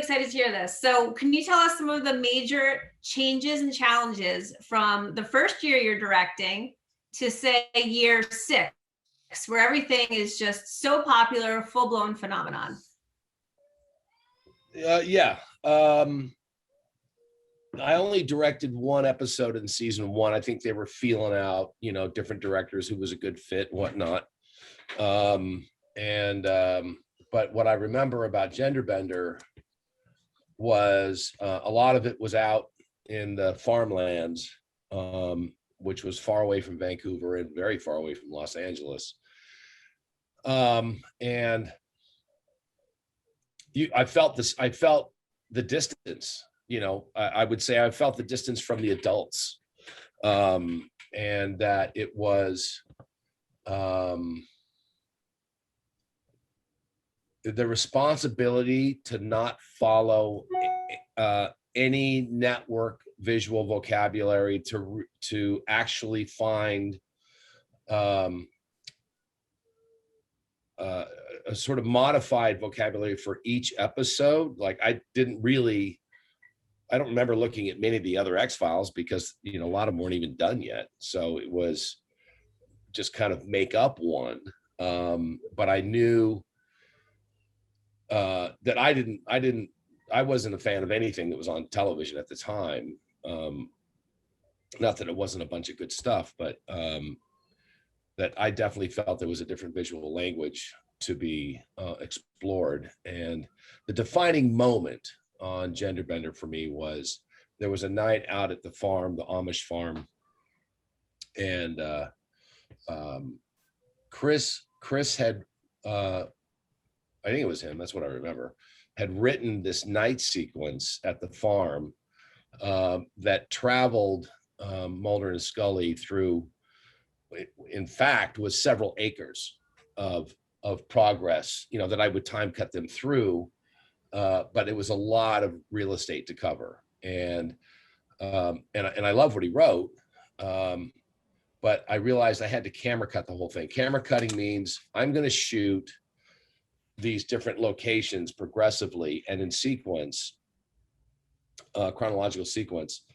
excited to hear this. So can you tell us some of the major changes and challenges from the first year you're directing to say year 6, where everything is just so popular, full-blown phenomenon? Yeah. I only directed one episode in season 1. I think they were feeling out, different directors who was a good fit and whatnot. But what I remember about Genderbender was a lot of it was out in the farmlands, which was far away from Vancouver and very far away from Los Angeles. And I felt the distance, I would say I felt the distance from the adults, and that it was the responsibility to not follow any network visual vocabulary to actually find a sort of modified vocabulary for each episode. Like I don't remember looking at many of the other X-Files because, a lot of them weren't even done yet. So it was just kind of make up one. But I knew that I wasn't a fan of anything that was on television at the time. Not that it wasn't a bunch of good stuff, but that I definitely felt there was a different visual language to be explored. And the defining moment on Genderbender for me was there was a night out at the farm, the Amish farm, and Chris had, I think it was him, that's what I remember, had written this night sequence at the farm that traveled Mulder and Scully through, in fact, was several acres of progress, that I would time cut them through, but it was a lot of real estate to cover. And I love what he wrote, but I realized I had to camera cut the whole thing. Camera cutting means I'm going to shoot these different locations progressively and in sequence, chronological sequence,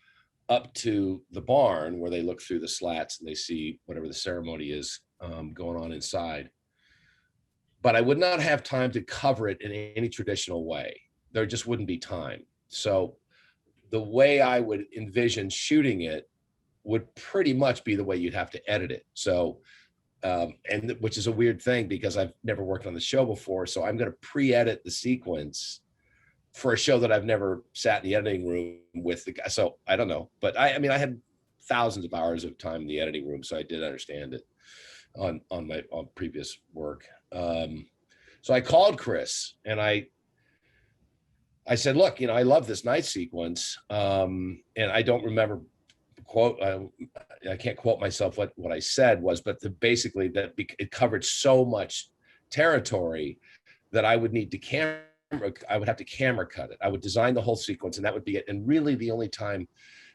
up to the barn where they look through the slats and they see whatever the ceremony is going on inside. But I would not have time to cover it in any traditional way. There just wouldn't be time. So the way I would envision shooting it would pretty much be the way you'd have to edit it. So, and which is a weird thing because I've never worked on the show before. So I'm going to pre-edit the sequence for a show that I've never sat in the editing room with the guy. So I don't know, but I had thousands of hours of time in the editing room. So I did understand it on previous work. So I called Chris and I said, look, I love this night sequence. And I don't remember I can't quote myself what I said was, but basically that it covered so much territory that I would need to I would have to camera cut it. I would design the whole sequence and that would be it. And really the only time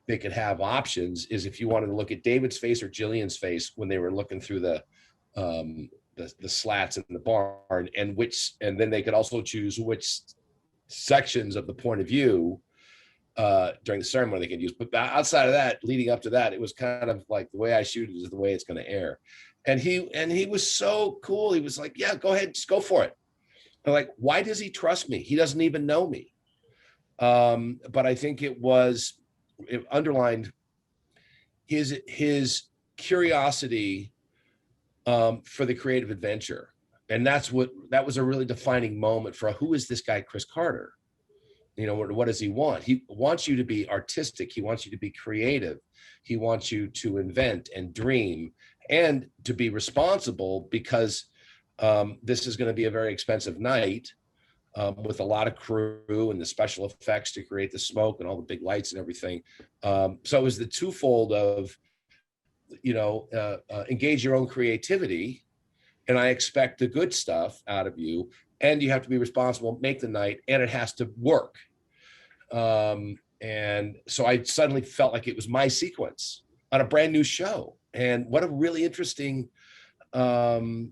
they could have options is if you wanted to look at David's face or Jillian's face when they were looking through the slats in the barn, and then they could also choose which sections of the point of view during the ceremony they could use. But outside of that, leading up to that, it was kind of like the way I shoot it is the way it's going to air. And he was so cool. He was like, yeah, go ahead, just go for it. I'm like, why does he trust me? He doesn't even know me. But I think it underlined his curiosity for the creative adventure. And that was a really defining moment for who is this guy, Chris Carter? What does he want? He wants you to be artistic. He wants you to be creative. He wants you to invent and dream and to be responsible because this is going to be a very expensive night with a lot of crew and the special effects to create the smoke and all the big lights and everything. So it was the twofold of, engage your own creativity, and I expect the good stuff out of you, and you have to be responsible, make the night, and it has to work. And so I suddenly felt like it was my sequence on a brand new show. And what a really interesting, fun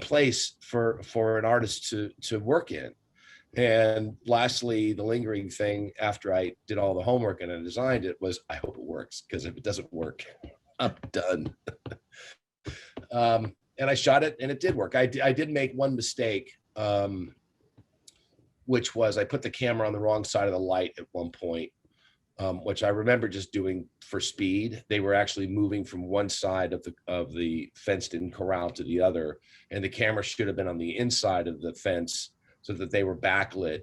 place for an artist to work in. And lastly, the lingering thing after I did all the homework and I designed it was, I hope it works, because if it doesn't work, I'm done. And I shot it and it did work. I did make one mistake, which was I put the camera on the wrong side of the light at one point, which I remember just doing for speed. They were actually moving from one side of the fenced-in corral to the other, and the camera should have been on the inside of the fence so that they were backlit.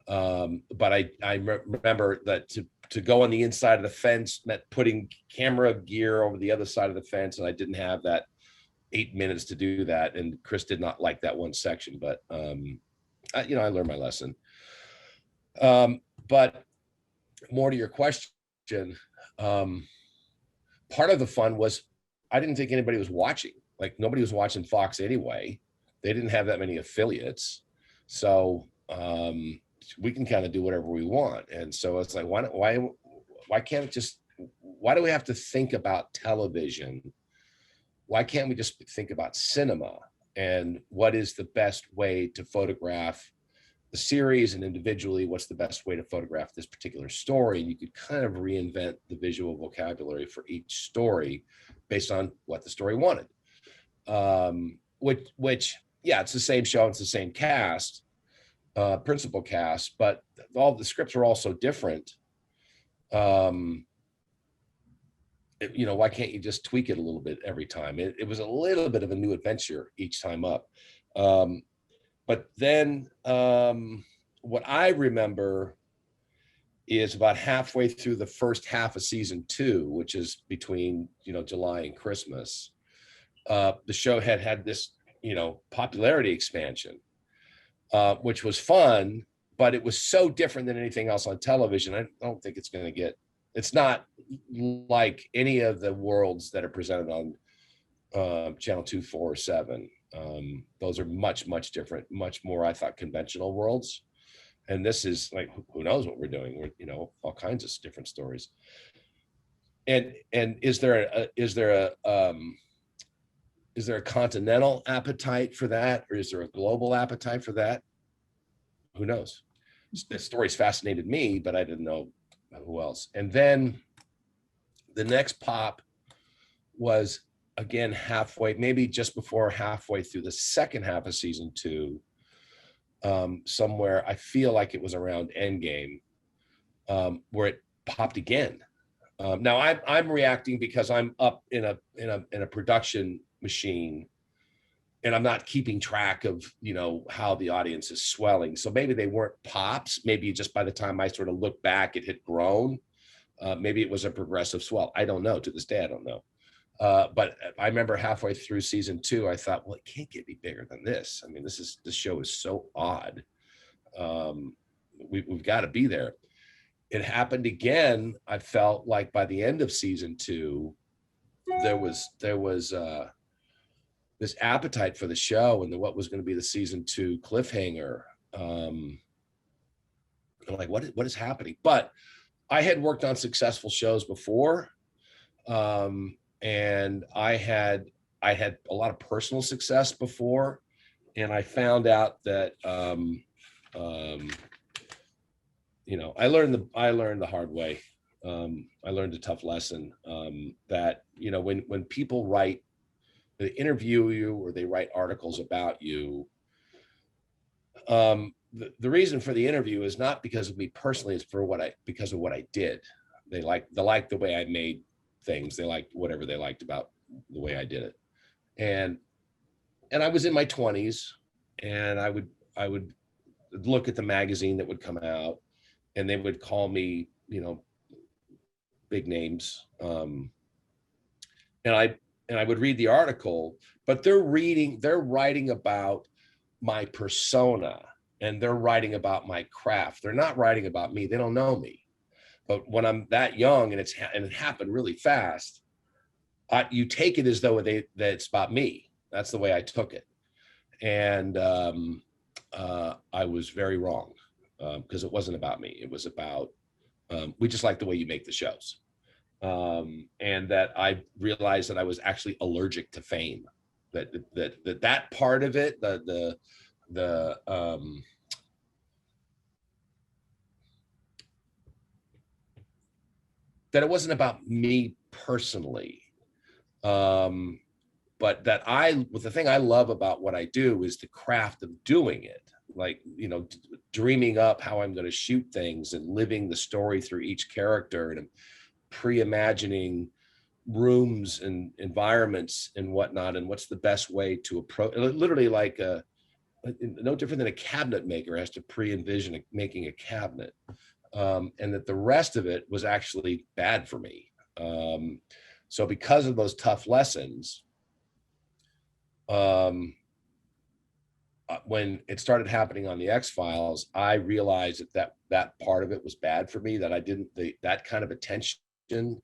But I remember that to go on the inside of the fence meant putting camera gear over the other side of the fence, and I didn't have that 8 minutes to do that. And Chris did not like that one section, but I learned my lesson. But more to your question, part of the fun was I didn't think anybody was watching. Like, nobody was watching Fox anyway. They didn't have that many affiliates, so we can kind of do whatever we want. And so it's like, why can't it just? Why do we have to think about television? Why can't we just think about cinema and what is the best way to photograph the series, and individually, what's the best way to photograph this particular story? And you could kind of reinvent the visual vocabulary for each story based on what the story wanted. Which, yeah, it's the same show, it's the same cast, principal cast, but all the scripts are also different. Why can't you just tweak it a little bit every time? It was a little bit of a new adventure each time up. But then what I remember is about halfway through the first half of season 2, which is between, July and Christmas, the show had this, popularity expansion, which was fun, but it was so different than anything else on television. I don't think it's not like any of the worlds that are presented on channel 2, 4, or 7. Those are much, much different, much more, I thought, conventional worlds. And this is like, who knows what we're doing? We're, all kinds of different stories. And is there a continental appetite for that, or is there a global appetite for that? Who knows? The story's fascinated me, but I didn't know who else. And then the next pop was, again, maybe just before halfway through the second half of season 2, somewhere, I feel like it was around Endgame, where it popped again. Now I'm reacting because I'm up in a production machine, and I'm not keeping track of how the audience is swelling. So maybe they weren't pops. Maybe just by the time I sort of look back, it had grown. Maybe it was a progressive swell. I don't know. To this day, I don't know. But I remember halfway through season 2, I thought, well, it can't get any bigger than this. I mean, this show is so odd. We've got to be there. It happened again. I felt like by the end of season 2, there was this appetite for the show and what was going to be the season 2 cliffhanger. I'm like, what is happening? But I had worked on successful shows before. And I had a lot of personal success before, and I found out that I learned the hard way. I learned a tough lesson, that when people they interview you or they write articles about you, the reason for the interview is not because of me personally, it's because of what I did. They like the way I made things. They liked whatever they liked about the way I did it. And I was in my 20s, and I would look at the magazine that would come out, and they would call me, big names. And I would read the article, but they're writing about my persona, and they're writing about my craft. They're not writing about me. They don't know me. But when I'm that young and it happened really fast, you take it as though that it's about me. That's the way I took it. And I was very wrong, because it wasn't about me. It was about, we just like the way you make the shows. And that I realized that I was actually allergic to fame, that part of it, that it wasn't about me personally. But that the thing I love about what I do is the craft of doing it. Like, you know, dreaming up how I'm going to shoot things and living the story through each character and pre-imagining rooms and environments and whatnot, and what's the best way to approach, literally like no different than a cabinet maker has to pre-envision making a cabinet. And that the rest of it was actually bad for me. So because of those tough lessons, when it started happening on the X-Files, I realized that part of it was bad for me, that I didn't, that kind of attention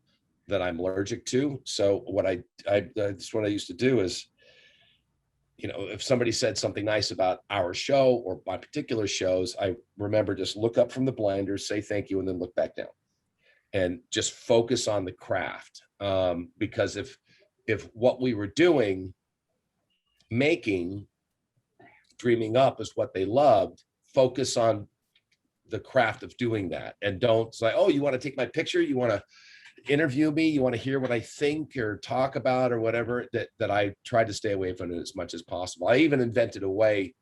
that I'm allergic to. So what that's what I used to do is, you know, if somebody said something nice about our show or my particular shows, I remember just look up from the blinders, say thank you, and then look back down and just focus on the craft. Because if what we were doing, making, dreaming up is what they loved, focus on the craft of doing that. And don't say, oh, you want to take my picture? You want to interview me? You want to hear what I think or talk about or whatever? That I tried to stay away from it as much as possible. I even invented a way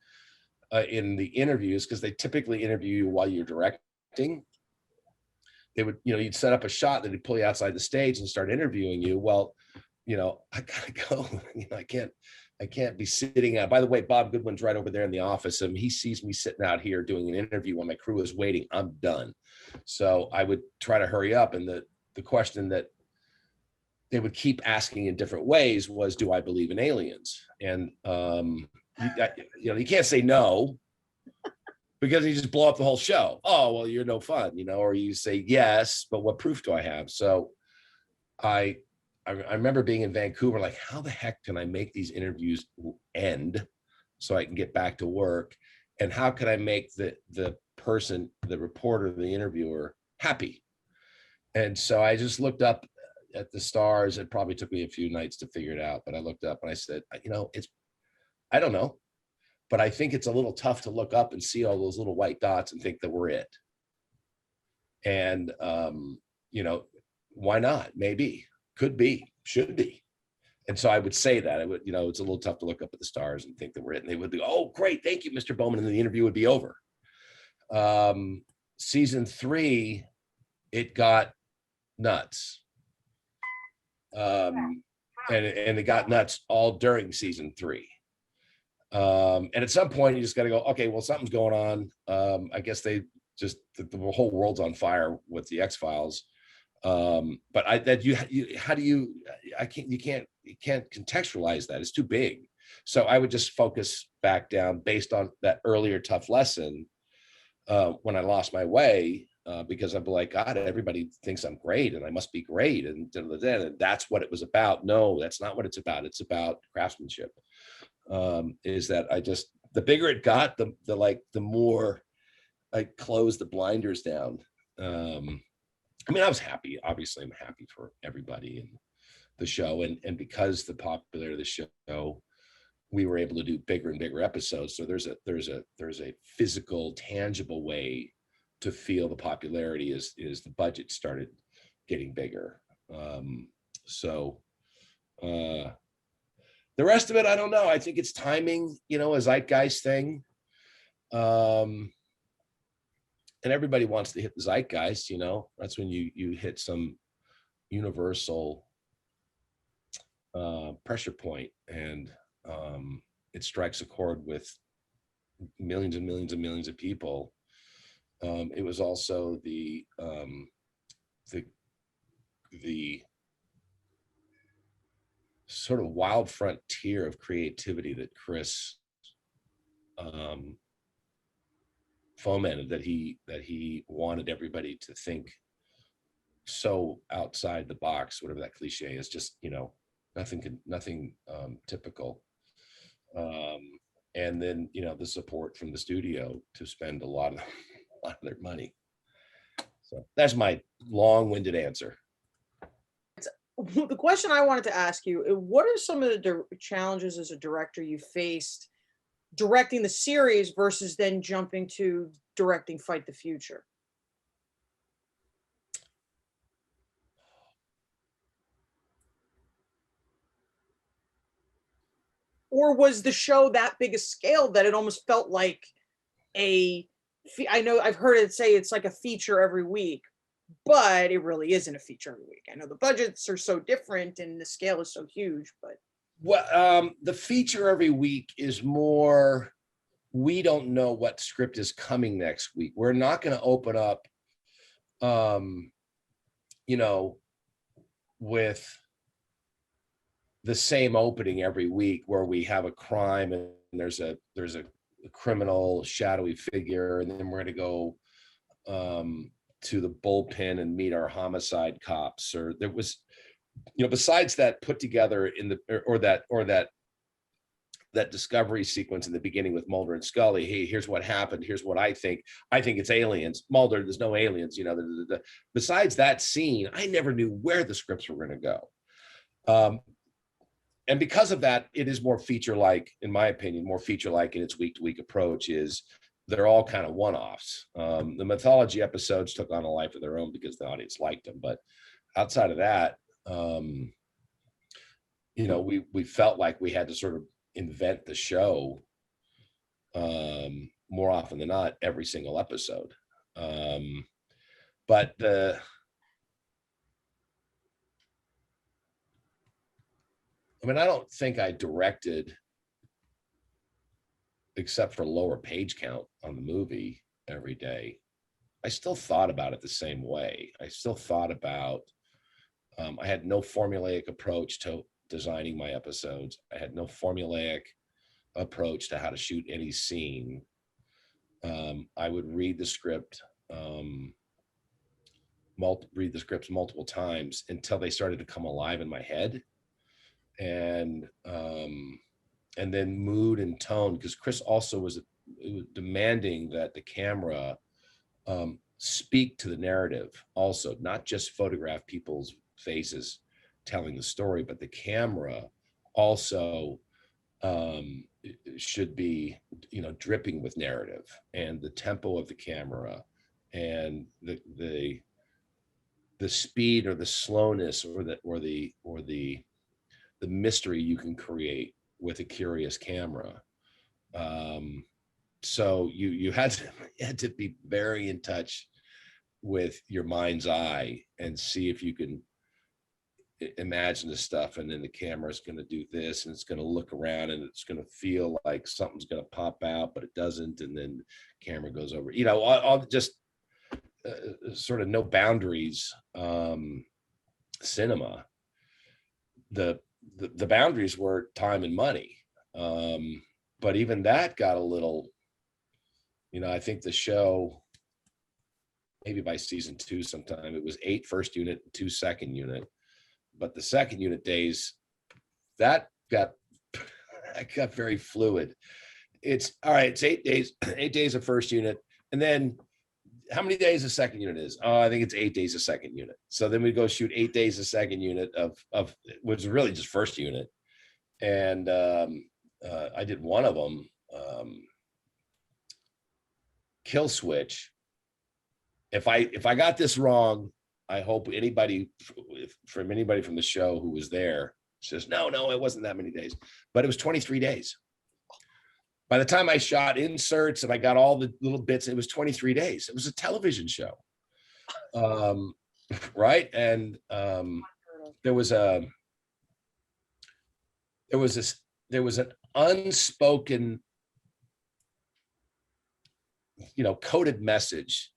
in the interviews, because they typically interview you while you're directing. They would, you know, you'd set up a shot that they'd pull you outside the stage and start interviewing you. Well, you know, I gotta go. You know, I can't be sitting out. By the way, Bob Goodwin's right over there in the office, and he sees me sitting out here doing an interview while my crew is waiting. I'm done. So I would try to hurry up. And the question that they would keep asking in different ways was, do I believe in aliens? And you can't say no, because you just blow up the whole show. Oh, well, you're no fun, you know, or you say yes, but what proof do I have? So I remember being in Vancouver, like, how the heck can I make these interviews end so I can get back to work? And how can I make the person, the reporter, the interviewer happy? And so I just looked up at the stars. It probably took me a few nights to figure it out, but I looked up and I said, you know, I don't know, but I think it's a little tough to look up and see all those little white dots and think that we're it. And, you know, why not? Maybe. Could be, should be. And so I would say that. I would, you know, it's a little tough to look up at the stars and think that we're it. And they would be, oh, great, thank you, Mr. Bowman. And then the interview would be over. Season 3, it got nuts. And it got nuts all during season 3. And at some point you just got to go, okay, well, something's going on. I guess they just, the whole world's on fire with the X-Files. But you can't contextualize that. It's too big. So I would just focus back down based on that earlier tough lesson when I lost my way, because I'd be like, God, everybody thinks I'm great and I must be great. And that's what it was about. No, that's not what it's about. It's about craftsmanship. Is that the bigger it got, the more I closed the blinders down. I mean, I was happy. Obviously, I'm happy for everybody in the show, and because the popularity of the show, we were able to do bigger and bigger episodes. So there's a physical, tangible way to feel the popularity as the budget started getting bigger. The rest of it, I don't know. I think it's timing, you know, a Zeitgeist thing. And everybody wants to hit the Zeitgeist, you know. That's when you hit some universal pressure point, and it strikes a chord with millions and millions and millions of people. It was also the sort of wild frontier of creativity that Chris fomented, that he wanted everybody to think so outside the box, whatever that cliche is, just, you know, nothing typical. And then, you know, the support from the studio to spend a lot of their money. So that's my long-winded answer. The question I wanted to ask you, what are some of the challenges as a director you faced directing the series versus then jumping to directing Fight the Future? or was the show that big a scale that it almost felt like I know I've heard it say it's like a feature every week, but it really isn't a feature every week. I know the budgets are so different and the scale is so huge, but Well, the feature every week is more, we don't know what script is coming next week. We're not going to open up, with the same opening every week where we have a crime and there's a criminal shadowy figure, and then we're going to go to the bullpen and meet our homicide cops. Or there was, besides that put together in the that discovery sequence in the beginning with Mulder and Scully. Hey, here's what happened. Here's what I think. I think it's aliens. Mulder, there's no aliens. Besides that scene, I never knew where the scripts were going to go. And because of that, it is more feature-like, in my opinion, more feature-like in its week-to-week approach. Is they're all kind of one-offs. The mythology episodes took on a life of their own because the audience liked them. But outside of that, we felt like we had to sort of invent the show more often than not every single episode. But I don't think I directed, except for lower page count on the movie every day. I still thought about it the same way. I still thought about, I had no formulaic approach to designing my episodes. I had no formulaic approach to how to shoot any scene. I would read the script, read the scripts multiple times until they started to come alive in my head. And then mood and tone, because Chris also was demanding that the camera speak to the narrative also, not just photograph people's faces telling the story, but the camera also should be, dripping with narrative, and the tempo of the camera and the speed or the slowness or the mystery you can create with a curious camera. So you had to be very in touch with your mind's eye and see if you can imagine the stuff, and then the camera is going to do this, and it's going to look around, and it's going to feel like something's going to pop out, but it doesn't, and then the camera goes over. All just sort of no boundaries cinema. The boundaries were time and money, but even that got a little. I think the show, maybe by season 2 sometime, it was 8 first unit, 2 second unit. But the second unit days, that got very fluid. It's all right, it's 8 days, 8 days of first unit. And then how many days a second unit is? Oh, I think it's 8 days a second unit. So then we go shoot 8 days a second unit of which is really just first unit. And I did one of them, Kill Switch. If I got this wrong, I hope anybody from the show who was there says, no, it wasn't that many days, but it was 23 days. By the time I shot inserts and I got all the little bits, it was 23 days. It was a television show. Right. And there was an unspoken, coded message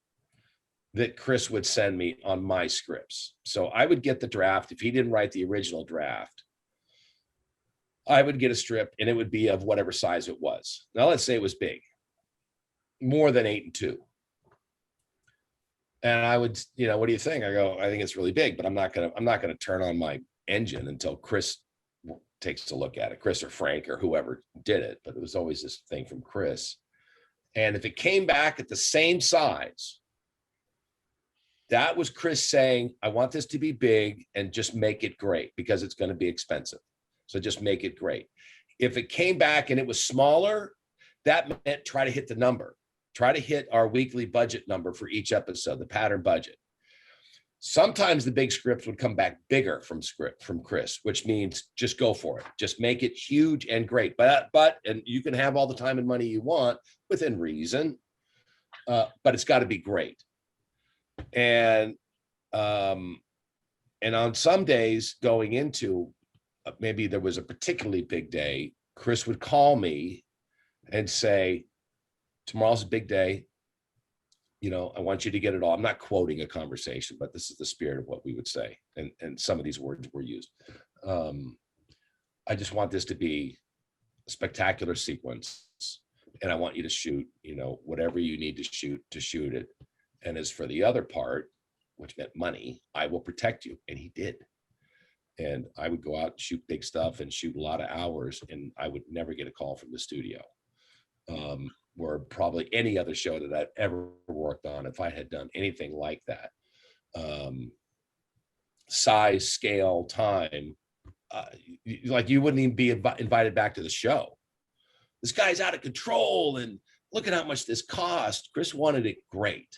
that Chris would send me on my scripts. So I would get the draft. If he didn't write the original draft, I would get a strip, and it would be of whatever size it was. Now, let's say it was big, more than 8 and 2. And I would, what do you think? I go, I think it's really big, but I'm not gonna turn on my engine until Chris takes a look at it, Chris or Frank or whoever did it. But it was always this thing from Chris. And if it came back at the same size, that was Chris saying, I want this to be big and just make it great because it's going to be expensive. So just make it great. If it came back and it was smaller, that meant try to hit the number, try to hit our weekly budget number for each episode, the pattern budget. Sometimes the big scripts would come back bigger from Chris, which means just go for it. Just make it huge and great. But and you can have all the time and money you want within reason, but it's got to be great. And on some days going into maybe there was a particularly big day, Chris would call me and say, tomorrow's a big day. You know, I want you to get it all. I'm not quoting a conversation, but this is the spirit of what we would say. And some of these words were used. I just want this to be a spectacular sequence. And I want you to shoot, you know, whatever you need to shoot it. And as for the other part, which meant money, I will protect you. And he did. And I would go out and shoot big stuff and shoot a lot of hours. And I would never get a call from the studio. Or probably any other show that I've ever worked on, if I had done anything like that. Size, scale, time, like you wouldn't even be invited back to the show. This guy's out of control and look at how much this cost. Chris wanted it great.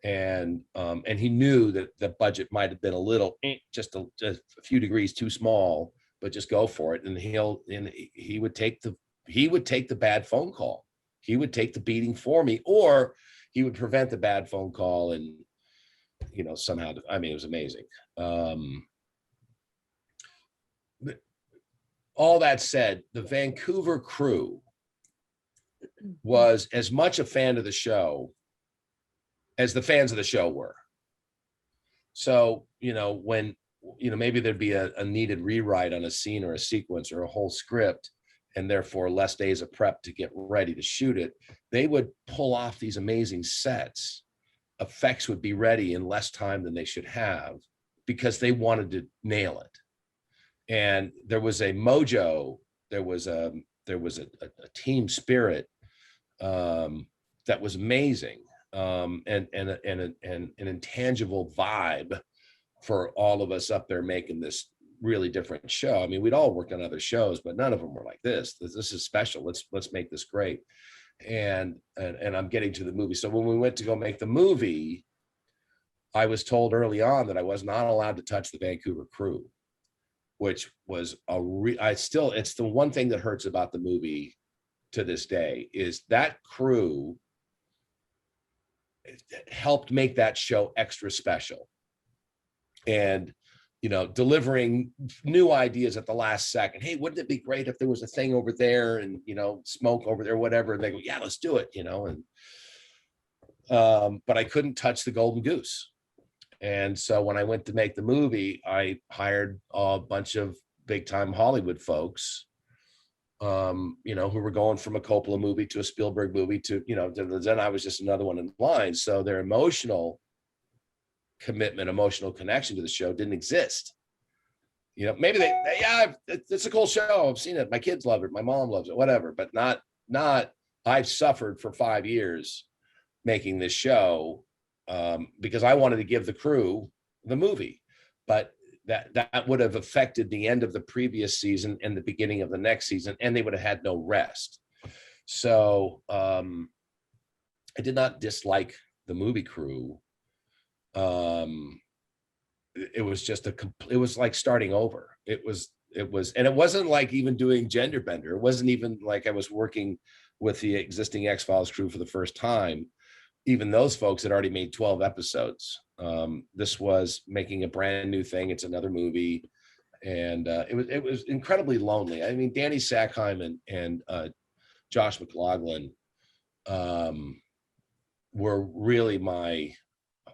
And he knew that the budget might have been a little, just a few degrees too small, but just go for it. And he would take the bad phone call. He would take the beating for me, or he would prevent the bad phone call. And, you know, somehow, I mean, it was amazing. All that said, the Vancouver crew was as much a fan of the show as the fans of the show were. So, you know, when, you know, maybe there'd be a needed rewrite on a scene or a sequence or a whole script, and therefore less days of prep to get ready to shoot it, they would pull off these amazing sets. Effects would be ready in less time than they should have because they wanted to nail it. And there was a mojo, there was a team spirit that was amazing, and an intangible vibe for all of us up there making this really different show. I mean, we'd all worked on other shows, but none of them were like this. This is special. Let's make this great. And I'm getting to the movie. So when we went to go make the movie, I was told early on that I was not allowed to touch the Vancouver crew, which was it's the one thing that hurts about the movie to this day, is that crew helped make that show extra special. And, you know, delivering new ideas at the last second. Hey, wouldn't it be great if there was a thing over there and, you know, smoke over there, whatever. And they go, yeah, let's do it, you know. And but I couldn't touch the golden goose. And so when I went to make the movie, I hired a bunch of big time Hollywood folks, you know, who were going from a Coppola movie to a Spielberg movie to, you know, then I was just another one in line. So their emotional commitment, emotional connection to the show didn't exist. You know, maybe yeah, it's a cool show. I've seen it. My kids love it. My mom loves it, whatever, but not, I've suffered for 5 years making this show because I wanted to give the crew the movie, but that would have affected the end of the previous season and the beginning of the next season, and they would have had no rest. So I did not dislike the movie crew. It was just it was like starting over. It was, and it wasn't like even doing gender bender. It wasn't even like I was working with the existing X-Files crew for the first time. Even those folks had already made 12 episodes. This was making a brand new thing. It's another movie. And it was incredibly lonely. I mean, Danny Sackheim and Josh McLaughlin were really my,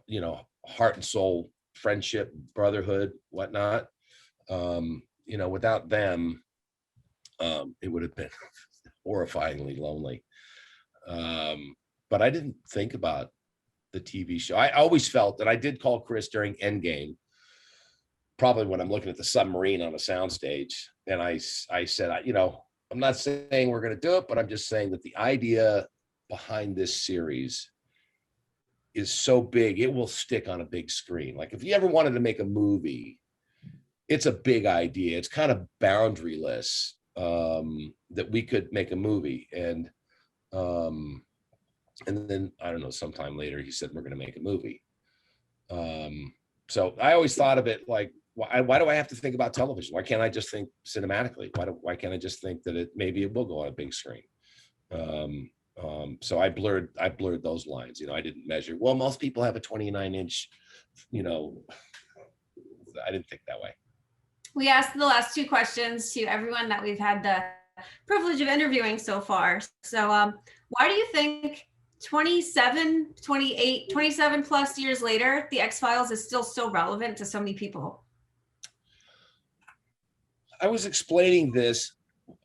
you know, heart and soul friendship, brotherhood, whatnot. You know, without them, it would have been horrifyingly lonely. But I didn't think about the TV show. I always felt that I did call Chris during Endgame, probably when I'm looking at the submarine on a soundstage. And I said, you know, I'm not saying we're going to do it, but I'm just saying that the idea behind this series is so big, it will stick on a big screen. Like if you ever wanted to make a movie, it's a big idea. It's kind of boundaryless, that we could make a movie. And then, I don't know, sometime later he said, we're going to make a movie. So I always thought of it like, why do I have to think about television? Why can't I just think cinematically? Why can't I just think that maybe it will go on a big screen? So I blurred those lines. I didn't measure. Well, most people have a 29-inch. I didn't think that way. We asked the last two questions to everyone that we've had the privilege of interviewing so far. So why do you think 27 plus years later, the X-Files is still so relevant to so many people? I was explaining this.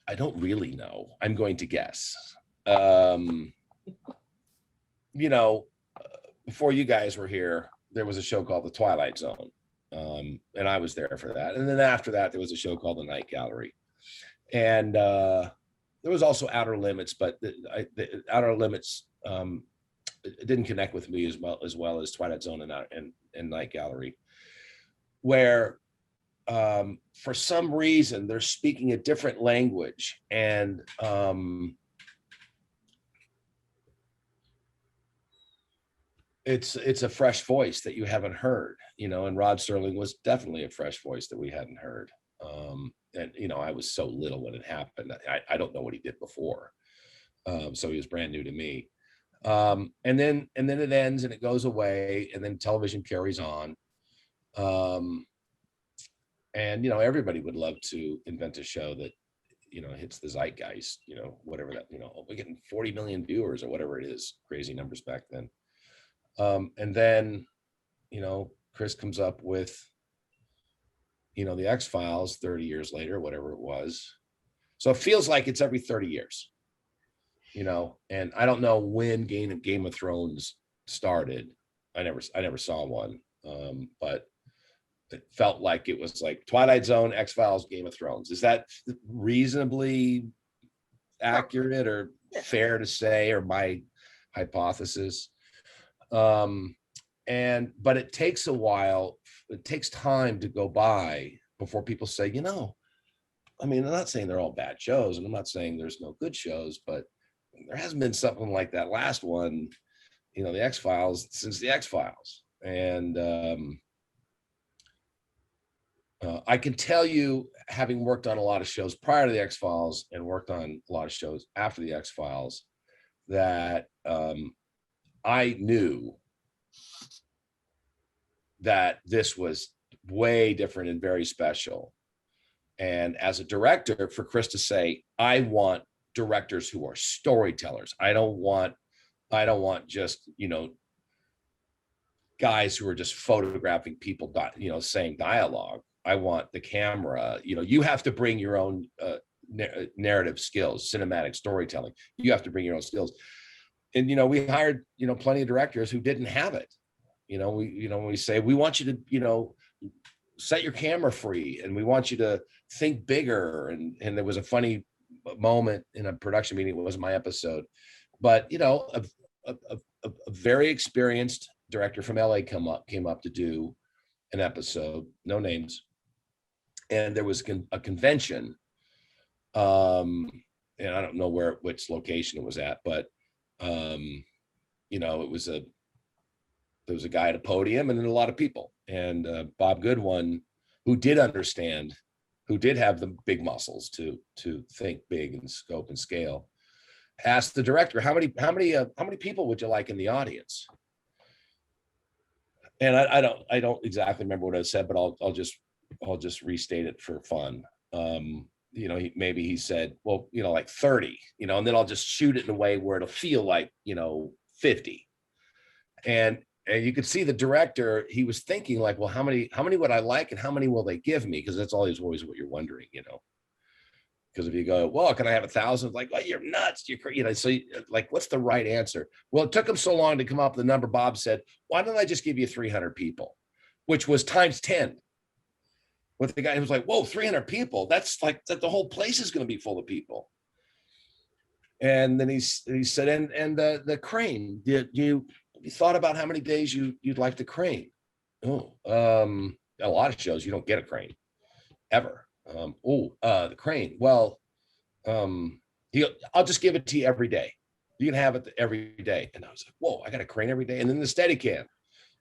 I don't really know. I'm going to guess. Before you guys were here, there was a show called The Twilight Zone. And I was there for that. And then after that, there was a show called The Night Gallery. And there was also Outer Limits, but the Outer Limits it didn't connect with me as well as Twilight Zone and Night Gallery, where for some reason they're speaking a different language, and it's a fresh voice that you haven't heard, and Rod Serling was definitely a fresh voice that we hadn't heard. And I was so little when it happened. I don't know what he did before. So he was brand new to me. And then it ends and it goes away, and then television carries on. And everybody would love to invent a show that hits the zeitgeist, whatever that, we're getting 40 million viewers or whatever it is, crazy numbers back then. And then Chris comes up with the X-Files 30 years later, whatever it was. So it feels like it's every 30 years, and I don't know when Game of Thrones started. I never saw one, but it felt like it was like Twilight Zone, X-Files, Game of Thrones. Is that reasonably accurate or fair to say, or my hypothesis? But it takes a while. It takes time to go by before people say, I'm not saying they're all bad shows, and I'm not saying there's no good shows, but there hasn't been something like that last one, the X-Files, since the X-Files. And I can tell you, having worked on a lot of shows prior to the X-Files and worked on a lot of shows after the X-Files, that I knew that this was way different and very special. And as a director, for Chris to say, I want directors who are storytellers. I don't want just, guys who are just photographing people, saying dialogue. I want the camera, you have to bring your own narrative skills, cinematic storytelling. You have to bring your own skills. And, we hired, plenty of directors who didn't have it. We say, we want you to, set your camera free, and we want you to think bigger. And there was a funny moment in a production meeting. It wasn't my episode, but, a very experienced director from LA came up to do an episode, no names. And there was a convention. And I don't know which location it was at, but, there was a guy at a podium and then a lot of people. And Bob Goodwin, who did understand, who did have the big muscles to think big and scope and scale, asked the director, how many people would you like in the audience? And I don't exactly remember what I said, but I'll just restate it for fun. Maybe he said, well, like 30, and then I'll just shoot it in a way where it'll feel like, 50. And you could see the director, he was thinking like, well, how many would I like, and how many will they give me? Because that's always what you're wondering, because if you go, well, can I have 1,000? Like, well, you're nuts. So like, what's the right answer? Well, it took him so long to come up with the number. Bob said, why don't I just give you 300 people, which was times 10. With the guy who was like, whoa, 300 people. That's like that the whole place is going to be full of people. And then he said, and the crane, you thought about how many days you'd like the crane? Oh, a lot of shows you don't get a crane ever. The crane. Well, I'll just give it to you every day. You can have it every day. And I was like, whoa, I got a crane every day. And then the Steadicam.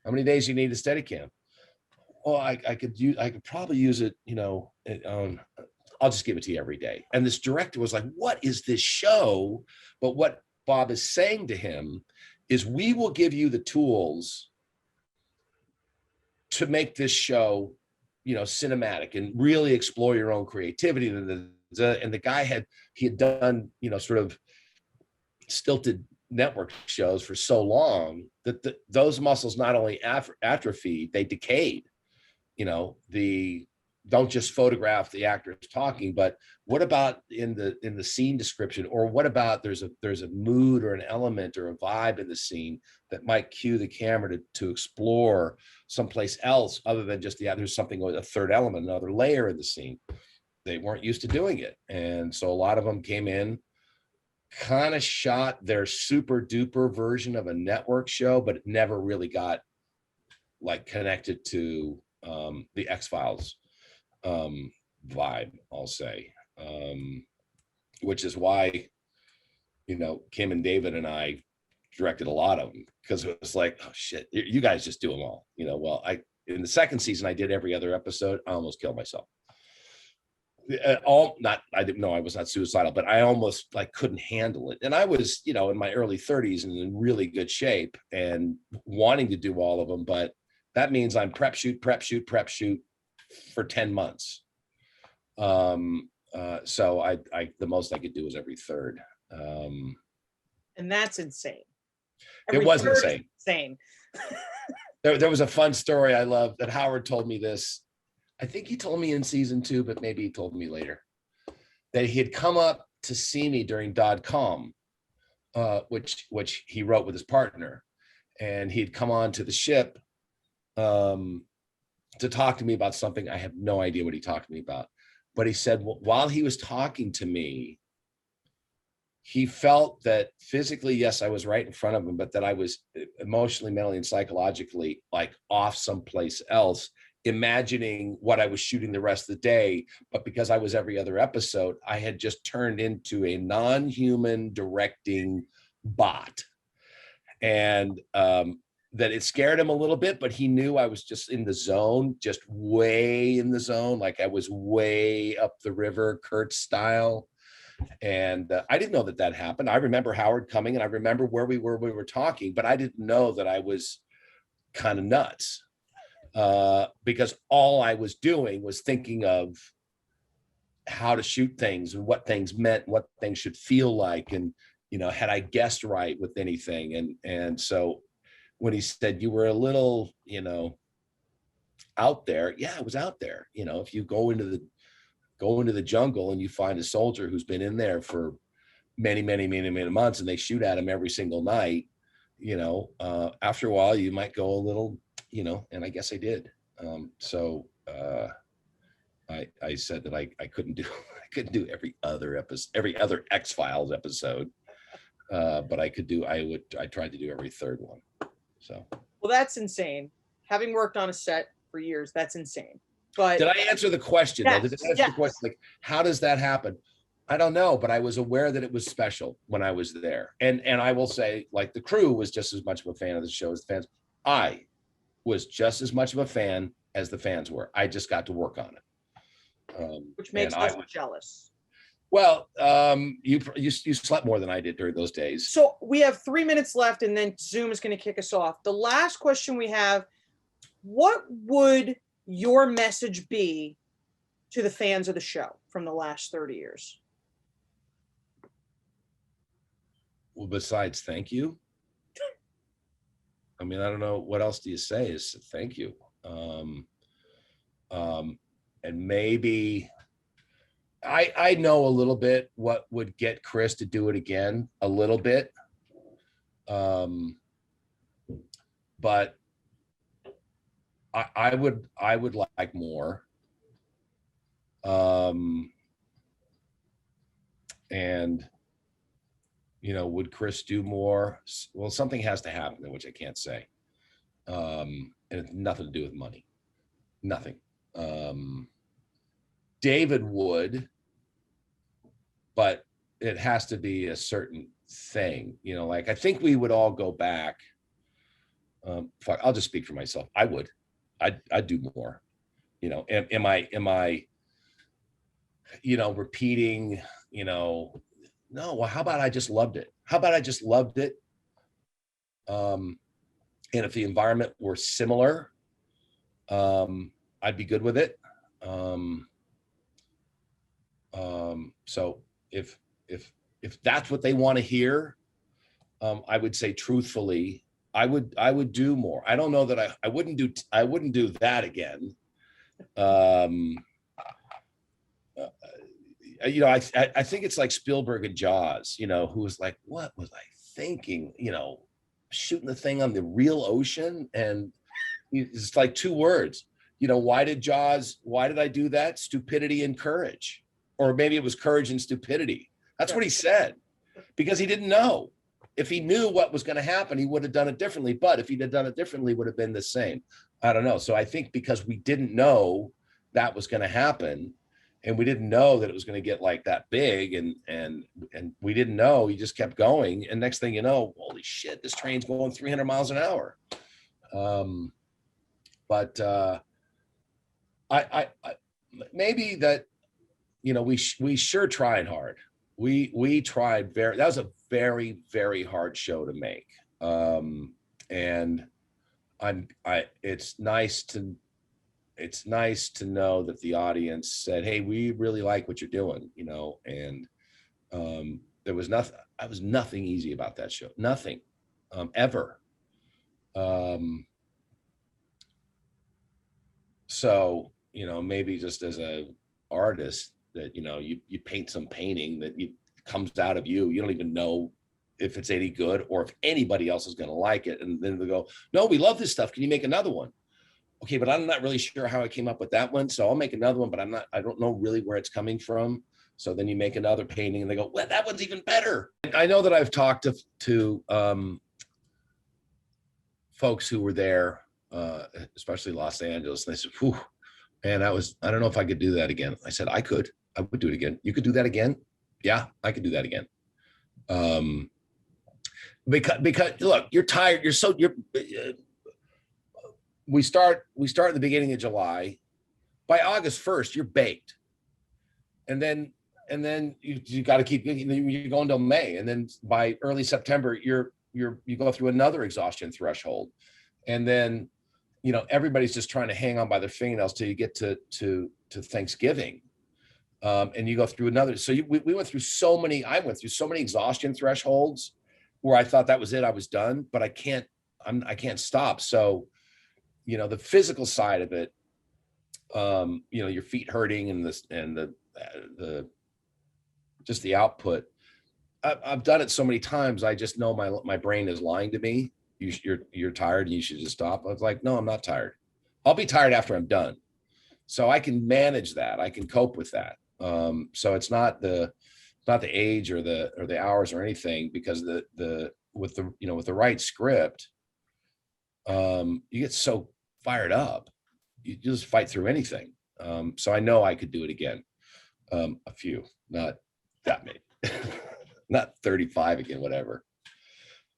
How many days you need a Steadicam? Well, I could probably use it, I'll just give it to you every day. And this director was like, what is this show? But what Bob is saying to him is, we will give you the tools to make this show, cinematic and really explore your own creativity. And the guy had done, sort of stilted network shows for so long that those muscles not only atrophied, they decayed. Don't just photograph the actors talking, but what about in the scene description, or what about there's a mood or an element or a vibe in the scene that might cue the camera to explore someplace else other than just there's something, a third element, another layer in the scene. They weren't used to doing it, and so a lot of them came in, kind of shot their super duper version of a network show, but it never really got like connected to the X-Files vibe, I'll say, which is why, Kim and David and I directed a lot of them, because it was like, oh shit, you guys just do them all. Well, in the second season, I did every other episode. I almost killed myself. I didn't know I was not suicidal, but I almost like couldn't handle it. And I was, in my early 30s and in really good shape and wanting to do all of them, but that means I'm prep shoot for 10 months. So I the most I could do was every third. And that's insane. It was insane. Insane. There was a fun story I love that Howard told me this. I think he told me in season 2, but maybe he told me later, that he had come up to see me during .com, which he wrote with his partner, and he'd come on to the ship to talk to me about something. I have no idea what he talked to me about, but he said, while he was talking to me, he felt that physically, yes, I was right in front of him, but that I was emotionally, mentally, and psychologically like off someplace else, imagining what I was shooting the rest of the day. But because I was every other episode, I had just turned into a non-human directing bot. And that it scared him a little bit, but he knew I was just in the zone, just way in the zone. Like I was way up the river, Kurt style. And I didn't know that happened. I remember Howard coming, and I remember where we were talking, but I didn't know that I was kind of nuts. Because all I was doing was thinking of how to shoot things and what things meant, what things should feel like. And, had I guessed right with anything? And so when he said you were a little, out there, yeah, I was out there. If you go into the jungle and you find a soldier who's been in there for many months, and they shoot at him every single night, after a while you might go a little, and I guess I did. So I said that I couldn't do every other X-Files episode, but I tried to do every third one. So, well, that's insane. Having worked on a set for years, that's insane. But did I answer the question? Yes, Did I answer the question? Like, how does that happen? I don't know, but I was aware that it was special when I was there. And I will say, like, the crew was just as much of a fan of the show as the fans. I was just as much of a fan as the fans were. I just got to work on it. Which makes us jealous. Well, you slept more than I did during those days. So we have 3 minutes left, and then Zoom is going to kick us off. The last question we have, what would your message be to the fans of the show from the last 30 years? Well, besides thank you. I mean, I don't know, what else do you say is thank you. And maybe I know a little bit what would get Chris to do it again, a little bit. But I would like more. And would Chris do more? Well, something has to happen, which I can't say. And it's nothing to do with money. Nothing. David would, but it has to be a certain thing. Like, I think we would all go back. fuck, I'll just speak for myself. I'd do more. You know, am I, you know, repeating, you know, no, well, how about I just loved it? How about I just loved it? And if the environment were similar, I'd be good with it. So if that's what they want to hear, I would say truthfully, I would do more. I don't know that I wouldn't do that again. You know, I think it's like Spielberg and Jaws, you know, who was like, what was I thinking? You know, shooting the thing on the real ocean, and it's like 2 words. You know, why did I do that? Stupidity and courage. Or maybe it was courage and stupidity. That's what he said, because he didn't know. If he knew what was going to happen, he would have done it differently. But if he'd have done it differently, it would have been the same. I don't know. So I think because we didn't know that was going to happen, and we didn't know that it was going to get like that big, and we didn't know, he just kept going. And next thing you know, holy shit, this train's going 300 miles an hour. But I maybe that, you know, we sure tried hard. We tried that was a very, very hard show to make. And it's nice to know that the audience said, hey, we really like what you're doing, you know, and there was nothing easy about that show. Nothing, ever. So, you know, maybe just as a artist that, you know, you paint some painting that comes out of you. You don't even know if it's any good or if anybody else is going to like it. And then they go, no, we love this stuff. Can you make another one? Okay, but I'm not really sure how I came up with that one. So I'll make another one, but I don't know really where it's coming from. So then you make another painting and they go, well, that one's even better. I know that I've talked to folks who were there, especially Los Angeles, and they said, whew, man, I don't know if I could do that again. I said, I would do it again. You could do that again? Yeah, I could do that again. Because look, you're tired. We start at the beginning of July. By August 1st, you're baked. And then you got to keep, you're going till May. And then by early September, you go through another exhaustion threshold. And then, you know, everybody's just trying to hang on by their fingernails till you get to Thanksgiving. And you go through another. So I went through so many exhaustion thresholds where I thought that was it. I was done, but I can't stop. So, you know, the physical side of it, you know, your feet hurting and the just the output. I've done it so many times. I just know my brain is lying to me. You're tired and you should just stop. I was like, no, I'm not tired. I'll be tired after I'm done. So I can manage that. I can cope with that. So it's not the age or the hours or anything, because with the right script, you get so fired up, you just fight through anything. So I know I could do it again. A few, not that many, not 35 again, whatever.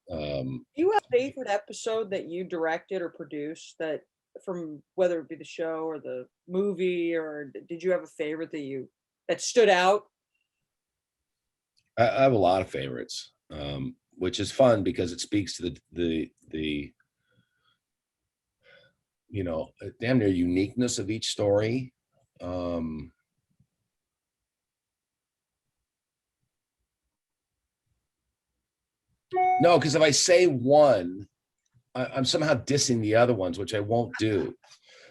Do you have a favorite episode that you directed or produced, that from whether it be the show or the movie, or did you have a favorite that stood out? I have a lot of favorites, which is fun because it speaks to the you know, damn near uniqueness of each story. No, because if I say one, I'm somehow dissing the other ones, which I won't do.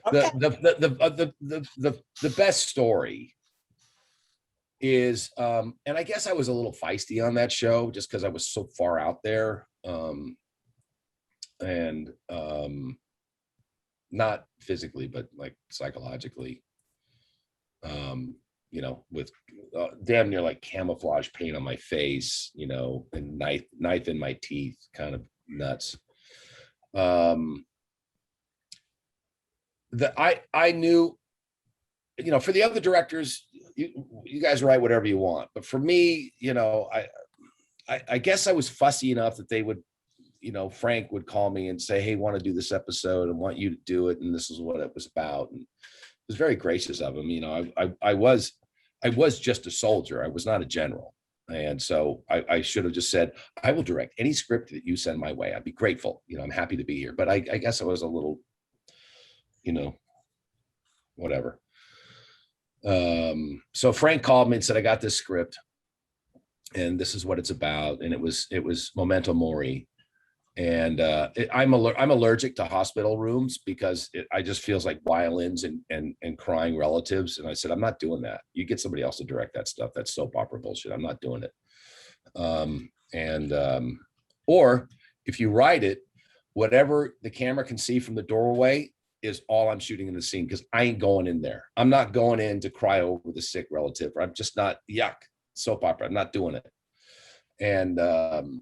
Okay. The best story is, and I guess I was a little feisty on that show just because I was so far out there, and not physically, but like psychologically. You know, with damn near like camouflage paint on my face, you know, and knife in my teeth, kind of nuts. I knew, you know, for the other directors, you guys write whatever you want, but for me, you know, I guess I was fussy enough that they would Frank would call me and say, hey, want to do this episode and want you to do it. And this is what it was about. And it was very gracious of him. I was just a soldier. I was not a general. And so I should have just said, I will direct any script that you send my way. I'd be grateful. I'm happy to be here. But I guess I was a little, whatever. So Frank called me and said, I got this script and this is what it's about. And it was Memento Mori. And I'm allergic to hospital rooms because I just feels like violins and crying relatives. And I said, I'm not doing that. You get somebody else to direct that stuff. That's soap opera bullshit. I'm not doing it. Or if you write it, whatever the camera can see from the doorway is all I'm shooting in the scene, because I ain't going in there. I'm not going in to cry over the sick relative. I'm just not, yuck, soap opera. I'm not doing it. And, and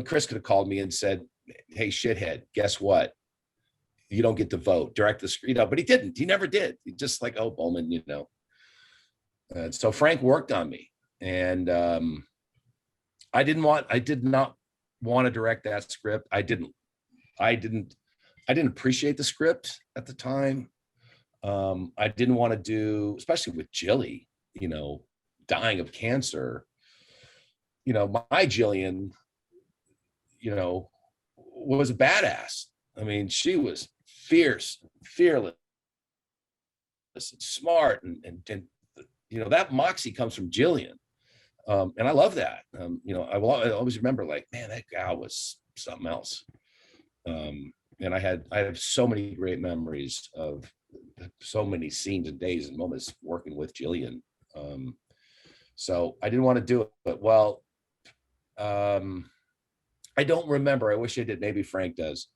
Chris could have called me and said, hey, shithead, guess what? You don't get to vote, direct the screen, but he didn't. He never did. He just like, oh, Bowman, And so Frank worked on me, and I did not want to direct that script. I didn't appreciate the script at the time. I didn't want to do, especially with Jilly, dying of cancer. My Jillian, was a badass. I mean, she was fierce, fearless, and smart, and that moxie comes from Jillian, and I love that. I always remember, like, man, that gal was something else. And I have so many great memories of so many scenes and days and moments working with Jillian. So I didn't want to do it, but I don't remember. I wish I did. Maybe Frank does.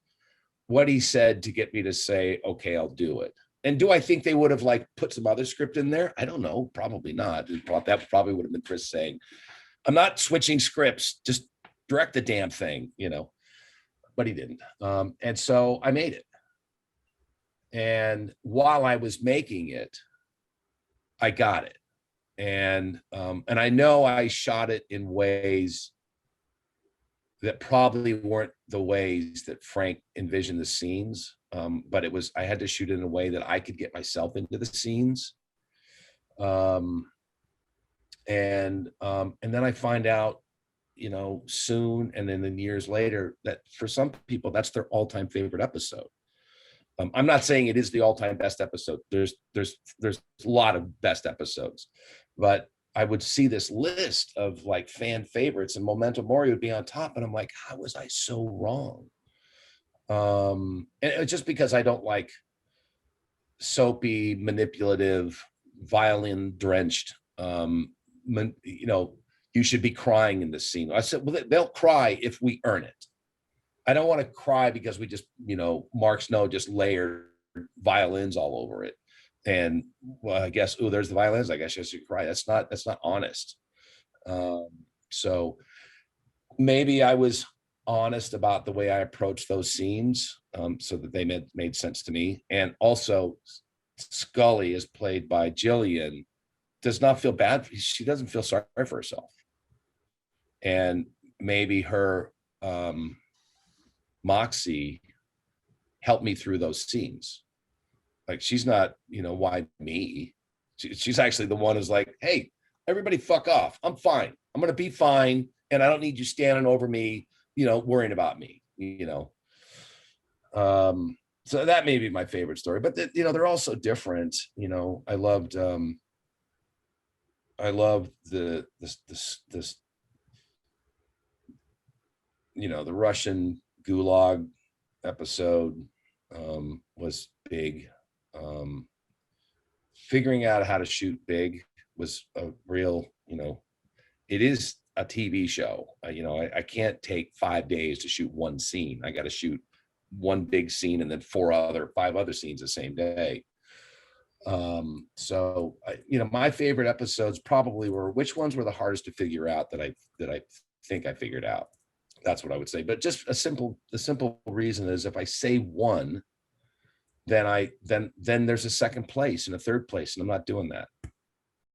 What he said to get me to say, okay, I'll do it. And do I think they would have put some other script in there? I don't know. Probably not. That probably would have been Chris saying, I'm not switching scripts. Just direct the damn thing, But he didn't. And so I made it. And while I was making it, I got it. And I know I shot it in ways that probably weren't the ways that Frank envisioned the scenes, but I had to shoot it in a way that I could get myself into the scenes. And then I find out, soon, and then years later, that for some people, that's their all-time favorite episode. I'm not saying it is the all-time best episode. There's a lot of best episodes, but I would see this list of fan favorites, and Memento Mori would be on top. And I'm like, how was I so wrong? And it's just because I don't like soapy, manipulative, violin drenched, you should be crying in this scene. I said, well, they'll cry if we earn it. I don't want to cry because we just, Mark Snow just layered violins all over it. And I guess, there's the violins. I guess I should cry. That's not honest. So maybe I was honest about the way I approached those scenes, so that they made sense to me. And also, Scully, is played by Jillian, does not feel bad. She doesn't feel sorry for herself. And maybe her moxie helped me through those scenes. She's not, why me? She's actually the one who's like, hey, everybody fuck off. I'm fine. I'm going to be fine. And I don't need you standing over me, worrying about me, So that may be my favorite story, but they're all so different. I loved this, the Russian gulag episode was big. Figuring out how to shoot big was a real, it is a TV show. I can't take 5 days to shoot one scene. I got to shoot one big scene and then 5 other scenes the same day. So my favorite episodes probably were, which ones were the hardest to figure out that I think I figured out. That's what I would say. But just the simple reason is, if I say one, then there's a second place and a third place, and I'm not doing that.